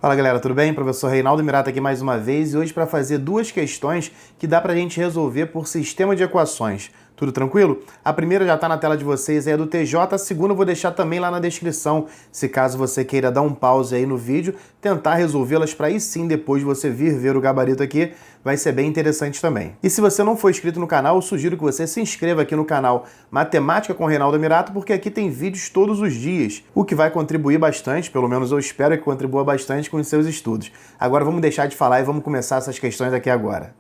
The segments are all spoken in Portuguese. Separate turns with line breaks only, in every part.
Fala galera, tudo bem? Professor Reinaldo Mirato aqui mais uma vez e hoje para fazer duas questões que dá para a gente resolver por sistema de equações. Tudo tranquilo? A primeira já está na tela de vocês, é do TJ, a segunda eu vou deixar também lá na descrição, se caso você queira dar um pause aí no vídeo, tentar resolvê-las para aí sim depois você vir ver o gabarito aqui, vai ser bem interessante também. E se você não for inscrito no canal, eu sugiro que você se inscreva aqui no canal Matemática com Reinaldo Mirato, porque aqui tem vídeos todos os dias, o que vai contribuir bastante, pelo menos eu espero que contribua bastante com os seus estudos. Agora vamos deixar de falar e vamos começar essas questões aqui agora.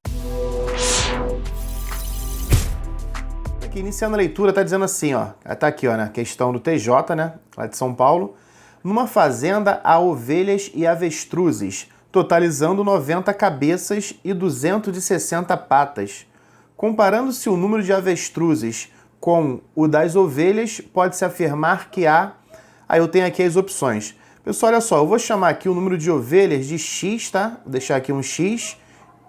Aqui, iniciando a leitura, tá dizendo assim, ó, tá aqui, ó, né, questão do TJ, né, lá de São Paulo. Numa fazenda há ovelhas e avestruzes, totalizando 90 cabeças e 260 patas. Comparando-se o número de avestruzes com o das ovelhas, pode-se afirmar que há... Aí eu tenho aqui as opções. Pessoal, olha só, eu vou chamar aqui o número de ovelhas de X, tá? Vou deixar aqui um X.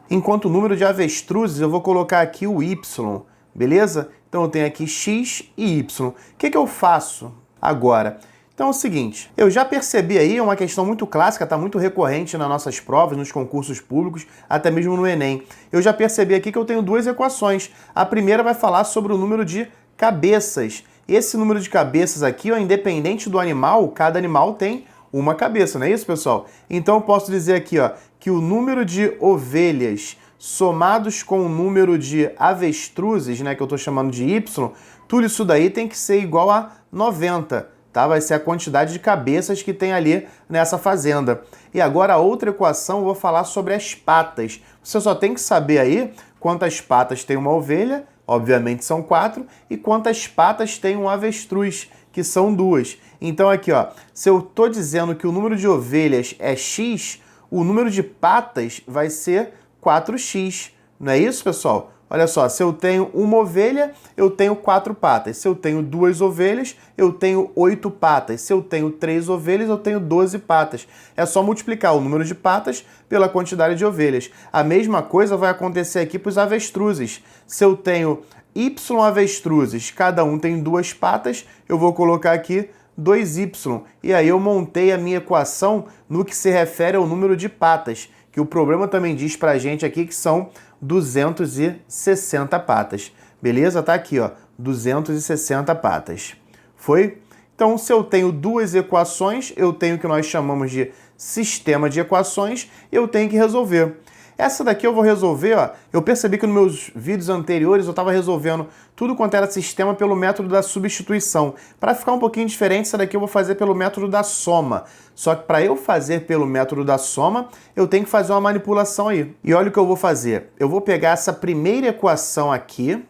Enquanto o número de avestruzes, eu vou colocar aqui o Y, beleza? Então eu tenho aqui X e Y. O que eu faço agora? Então é o seguinte, eu já percebi aí, é uma questão muito clássica, está muito recorrente nas nossas provas, nos concursos públicos, até mesmo no Enem. Eu já percebi aqui que eu tenho duas equações. A primeira vai falar sobre o número de cabeças. Esse número de cabeças aqui, ó, independente do animal, cada animal tem uma cabeça, não é isso, pessoal? Então eu posso dizer aqui, ó, que o número de ovelhas somados com o número de avestruzes, né, que eu estou chamando de Y, tudo isso daí tem que ser igual a 90, tá? Vai ser a quantidade de cabeças que tem ali nessa fazenda. E agora a outra equação eu vou falar sobre as patas. Você só tem que saber aí quantas patas tem uma ovelha, obviamente são 4, e quantas patas tem um avestruz, que são 2. Então aqui, ó, se eu estou dizendo que o número de ovelhas é X, o número de patas vai ser 4x, não é isso, pessoal? Olha só, se eu tenho uma ovelha, eu tenho 4 patas. Se eu tenho 2 ovelhas, eu tenho 8 patas. Se eu tenho 3 ovelhas, eu tenho 12 patas. É só multiplicar o número de patas pela quantidade de ovelhas. A mesma coisa vai acontecer aqui para os avestruzes. Se eu tenho Y avestruzes, cada um tem 2 patas, eu vou colocar aqui 2y. E aí eu montei a minha equação no que se refere ao número de patas, que o problema também diz pra gente aqui que são 260 patas. Beleza? Tá aqui, ó, 260 patas. Foi? Então, se eu tenho duas equações, eu tenho o que nós chamamos de sistema de equações, eu tenho que resolver. Essa daqui eu vou resolver, ó. Eu percebi que nos meus vídeos anteriores eu estava resolvendo tudo quanto era sistema pelo método da substituição. Para ficar um pouquinho diferente, essa daqui eu vou fazer pelo método da soma. Só que para eu fazer pelo método da soma, eu tenho que fazer uma manipulação aí. E olha o que eu vou fazer. Eu vou pegar essa primeira equação aqui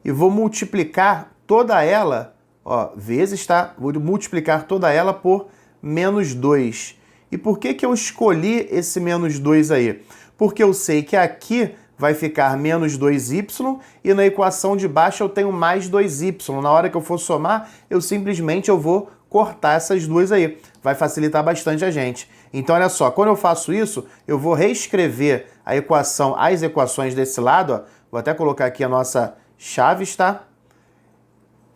e vou multiplicar toda ela, ó, vezes, tá? Vou multiplicar toda ela por menos 2. E por que eu escolhi esse menos 2 aí? Porque eu sei que aqui vai ficar menos 2y e na equação de baixo eu tenho mais 2y. Na hora que eu for somar, eu simplesmente vou cortar essas duas aí. Vai facilitar bastante a gente. Então, olha só, quando eu faço isso, eu vou reescrever a equação, as equações desse lado, ó. Vou até colocar aqui a nossa chaves, tá?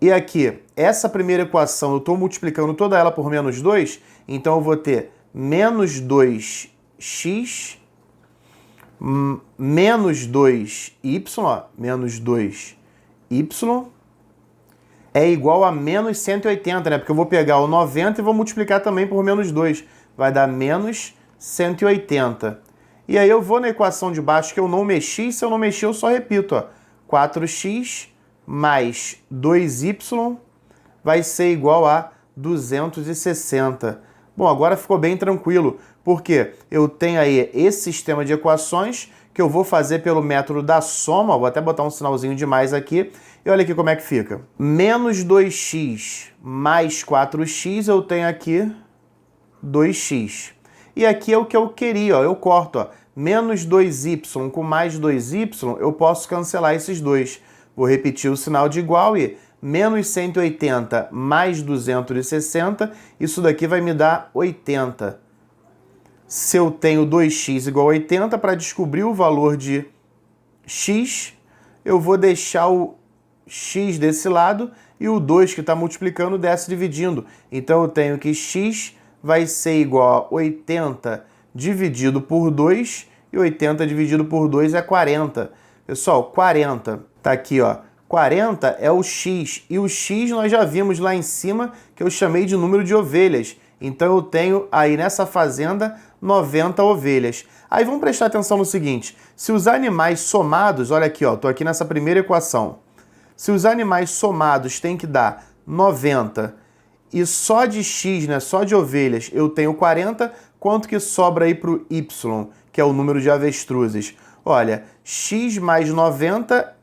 E aqui, essa primeira equação, eu estou multiplicando toda ela por menos 2, então eu vou ter menos 2x menos 2y, ó, menos 2y é igual a menos 180, né? Porque eu vou pegar o 90 e vou multiplicar também por menos 2. Vai dar menos 180. E aí eu vou na equação de baixo que eu não mexi, se eu não mexi eu só repito, ó. 4x mais 2y vai ser igual a 260. Bom, agora ficou bem tranquilo, porque eu tenho aí esse sistema de equações que eu vou fazer pelo método da soma, vou até botar um sinalzinho de mais aqui, e olha aqui como é que fica. Menos 2x mais 4x, eu tenho aqui 2x. E aqui é o que eu queria, ó, eu corto, ó, menos 2y com mais 2y, eu posso cancelar esses dois. Vou repetir o sinal de igual e menos 180 mais 260, isso daqui vai me dar 80. Se eu tenho 2x igual a 80, para descobrir o valor de x, eu vou deixar o x desse lado e o 2 que está multiplicando desce dividindo. Então eu tenho que x vai ser igual a 80 dividido por 2, e 80 dividido por 2 é 40. Pessoal, 40, tá aqui, ó. 40 é o x, e o x nós já vimos lá em cima, que eu chamei de número de ovelhas. Então eu tenho aí nessa fazenda 90 ovelhas. Aí vamos prestar atenção no seguinte, se os animais somados, olha aqui, ó, tô aqui nessa primeira equação. Se os animais somados têm que dar 90 e só de x, né, só de ovelhas, eu tenho 40, quanto que sobra aí para o y, que é o número de avestruzes? Olha, x mais 90,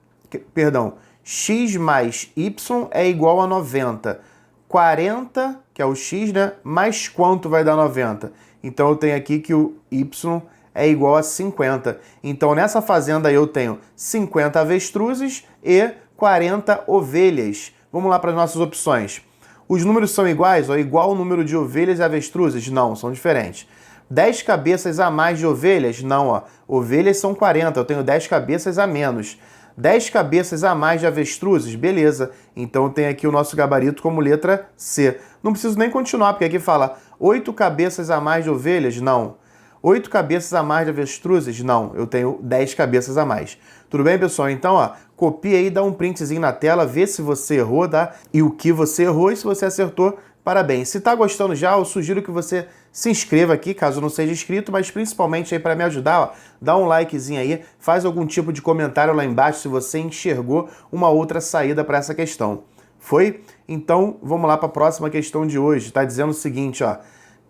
perdão, x mais y é igual a 90. 40, que é o x, né, mais quanto vai dar 90? Então eu tenho aqui que o y é igual a 50. Então nessa fazenda eu tenho 50 avestruzes e 40 ovelhas. Vamos lá para as nossas opções. Os números são iguais, ou igual o número de ovelhas e avestruzes? Não, são diferentes. 10 cabeças a mais de ovelhas? Não, ó. Ovelhas são 40, eu tenho 10 cabeças a menos. 10 cabeças a mais de avestruzes? Beleza. Então tem aqui o nosso gabarito como letra C. Não preciso nem continuar, porque aqui fala 8 cabeças a mais de ovelhas? Não. 8 cabeças a mais de avestruzes? Não, eu tenho 10 cabeças a mais. Tudo bem, pessoal? Então, ó, copia aí, dá um printzinho na tela, vê se você errou, tá? E o que você errou, e se você acertou, parabéns. Se tá gostando já, eu sugiro que você se inscreva aqui, caso não seja inscrito, mas principalmente aí para me ajudar, ó, dá um likezinho aí, faz algum tipo de comentário lá embaixo se você enxergou uma outra saída para essa questão. Foi? Então, vamos lá para a próxima questão de hoje. Tá dizendo o seguinte, ó.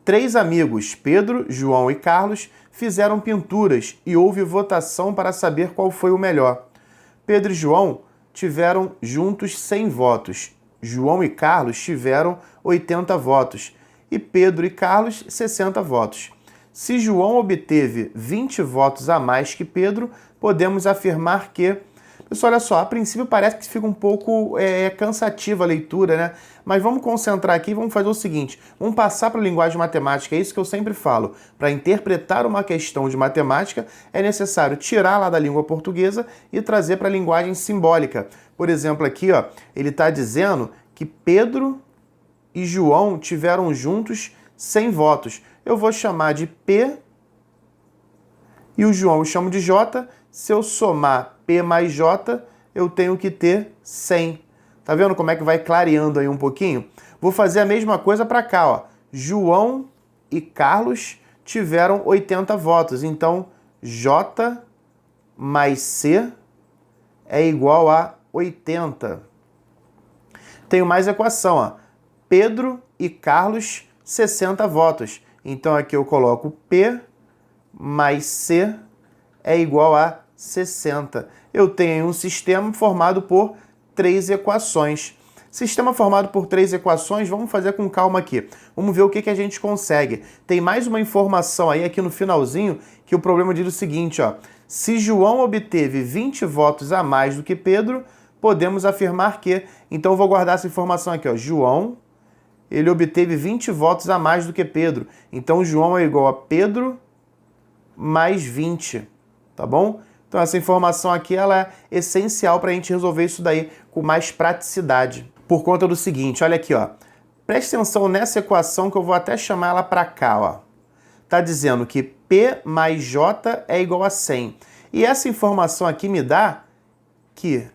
3 amigos, Pedro, João e Carlos, fizeram pinturas e houve votação para saber qual foi o melhor. Pedro e João tiveram juntos 100 votos. João e Carlos tiveram 80 votos. E Pedro e Carlos, 60 votos. Se João obteve 20 votos a mais que Pedro, podemos afirmar que... Pessoal, olha só, a princípio parece que fica um pouco cansativa a leitura, né? Mas vamos concentrar aqui e vamos fazer o seguinte, vamos passar para a linguagem matemática, é isso que eu sempre falo. Para interpretar uma questão de matemática, é necessário tirar lá da língua portuguesa e trazer para a linguagem simbólica. Por exemplo, aqui, ó, ele está dizendo que Pedro e João tiveram juntos 100 votos. Eu vou chamar de P e o João eu chamo de J. Se eu somar P mais J, eu tenho que ter 100. Tá vendo como é que vai clareando aí um pouquinho? Vou fazer a mesma coisa para cá, ó. João e Carlos tiveram 80 votos. Então, J mais C é igual a 80. Tenho mais equação, ó. Pedro e Carlos, 60 votos. Então, aqui eu coloco P mais C é igual a 60. Eu tenho um sistema formado por 3 equações. Sistema formado por 3 equações, vamos fazer com calma aqui. Vamos ver o que a gente consegue. Tem mais uma informação aí aqui no finalzinho, que o problema diz o seguinte, ó. Se João obteve 20 votos a mais do que Pedro, podemos afirmar que... Então eu vou guardar essa informação aqui, ó. João, ele obteve 20 votos a mais do que Pedro. Então João é igual a Pedro mais 20, tá bom? Então essa informação aqui ela é essencial para a gente resolver isso daí com mais praticidade. Por conta do seguinte, olha aqui, ó. Preste atenção nessa equação que eu vou até chamar ela para cá, ó. Tá dizendo que P mais J é igual a 100. E essa informação aqui me dá que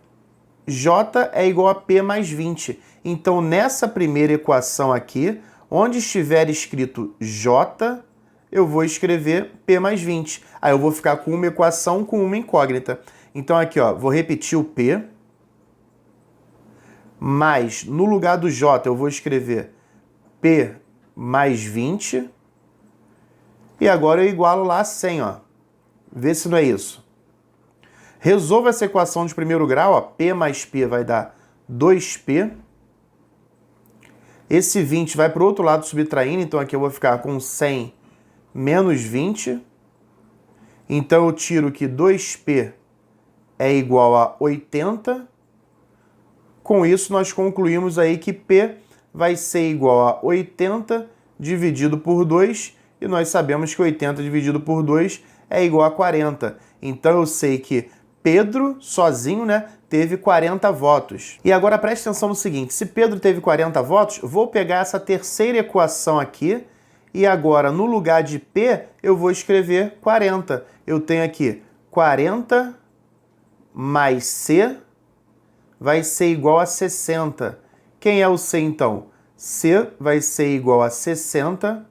J é igual a P mais 20. Então nessa primeira equação aqui, onde estiver escrito J, eu vou escrever P mais 20. Aí eu vou ficar com uma equação com uma incógnita. Então aqui, ó, vou repetir o P, mas no lugar do J eu vou escrever P mais 20. E agora eu igualo lá a 100, ó. Vê se não é isso. Resolva essa equação de primeiro grau, ó. P mais P vai dar 2P. Esse 20 vai para o outro lado subtraindo, então aqui eu vou ficar com 100 menos 20. Então eu tiro que 2P é igual a 80. Com isso nós concluímos aí que P vai ser igual a 80 dividido por 2, e nós sabemos que 80 dividido por 2 é igual a 40. Então eu sei que Pedro, sozinho, né, teve 40 votos. E agora preste atenção no seguinte, se Pedro teve 40 votos, vou pegar essa terceira equação aqui E agora, no lugar de P, eu vou escrever 40. Eu tenho aqui 40 mais C vai ser igual a 60. Quem é o C, então? C vai ser igual a 60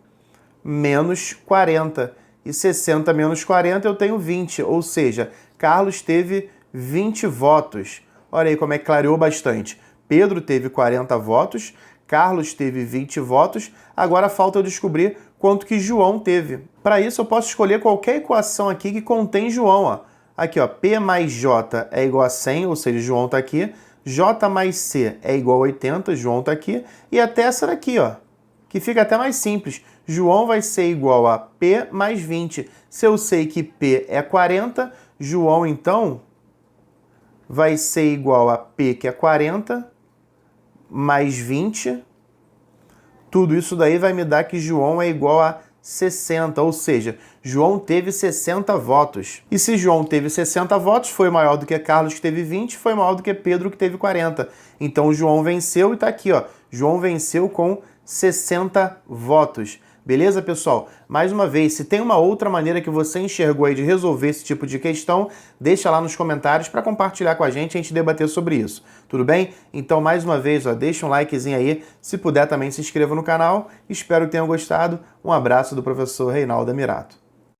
menos 40. E 60 menos 40 eu tenho 20, ou seja, Carlos teve 20 votos. Olha aí como é que clareou bastante. Pedro teve 40 votos, Carlos teve 20 votos, agora falta eu descobrir quanto que João teve. Para isso eu posso escolher qualquer equação aqui que contém João. Ó. Aqui, ó, P mais J é igual a 100, ou seja, João está aqui. J mais C é igual a 80, João está aqui. E até essa daqui, ó, que fica até mais simples. João vai ser igual a P mais 20. Se eu sei que P é 40, João, então, vai ser igual a P, que é 40, mais 20. Tudo isso daí vai me dar que João é igual a 60, ou seja, João teve 60 votos. E se João teve 60 votos, foi maior do que Carlos, que teve 20, foi maior do que Pedro, que teve 40. Então, João venceu e tá aqui, ó. João venceu com 60 votos. Beleza, pessoal? Mais uma vez, se tem uma outra maneira que você enxergou aí de resolver esse tipo de questão, deixa lá nos comentários para compartilhar com a gente debater sobre isso. Tudo bem? Então, mais uma vez, ó, deixa um likezinho aí. Se puder, também se inscreva no canal. Espero que tenham gostado. Um abraço do professor Reinaldo Amirato.